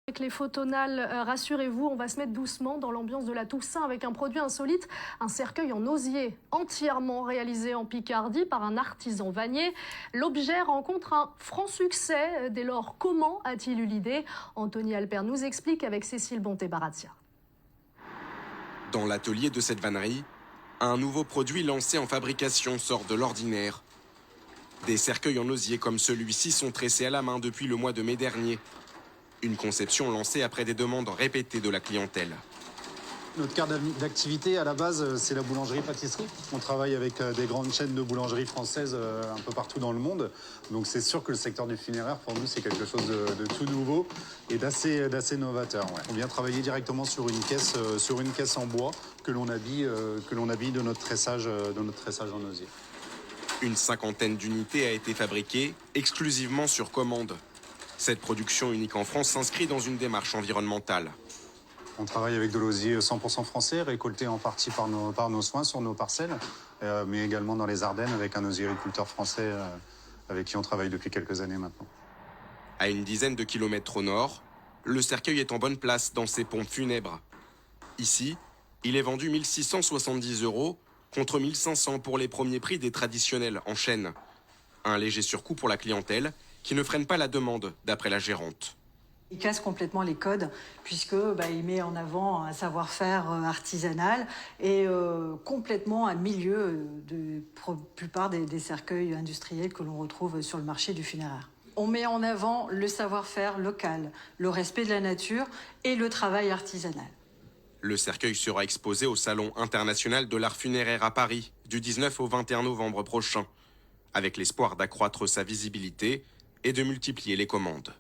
Avec les photonales, rassurez-vous, on va se mettre doucement dans l'ambiance de la Toussaint avec un produit insolite, un cercueil en osier entièrement réalisé en Picardie par un artisan vannier. L'objet rencontre un franc succès. Dès lors, comment a-t-il eu l'idée? Anthony Alper nous explique avec Cécile Bonté-Baratia. Dans l'atelier de cette vannerie, un nouveau produit lancé en fabrication sort de l'ordinaire. Des cercueils en osier comme celui-ci sont tressés à la main depuis le mois de mai dernier. Une conception lancée après des demandes répétées de la clientèle. Notre carte d'activité, à la base, c'est la boulangerie-pâtisserie. On travaille avec des grandes chaînes de boulangeries françaises un peu partout dans le monde. Donc c'est sûr que le secteur du funéraire, pour nous, c'est quelque chose de tout nouveau et d'assez novateur. Ouais. On vient travailler directement sur une caisse en bois que l'on habille de notre tressage en osier. Une cinquantaine d'unités a été fabriquée exclusivement sur commande. Cette production unique en France s'inscrit dans une démarche environnementale. On travaille avec de l'osier 100% français, récolté en partie par nos soins sur nos parcelles, mais également dans les Ardennes avec un osiericulteur français avec qui on travaille depuis quelques années maintenant. À une dizaine de kilomètres au nord, le cercueil est en bonne place dans ses pompes funèbres. Ici, il est vendu 1 670 € contre 1 500 pour les premiers prix des traditionnels en chêne. Un léger surcoût pour la clientèle qui ne freine pas la demande, d'après la gérante. Il casse complètement les codes puisqu'il met en avant un savoir-faire artisanal et complètement un milieu de la plupart des cercueils industriels que l'on retrouve sur le marché du funéraire. On met en avant le savoir-faire local, le respect de la nature et le travail artisanal. Le cercueil sera exposé au Salon international de l'art funéraire à Paris du 19 au 21 novembre prochain, avec l'espoir d'accroître sa visibilité et de multiplier les commandes.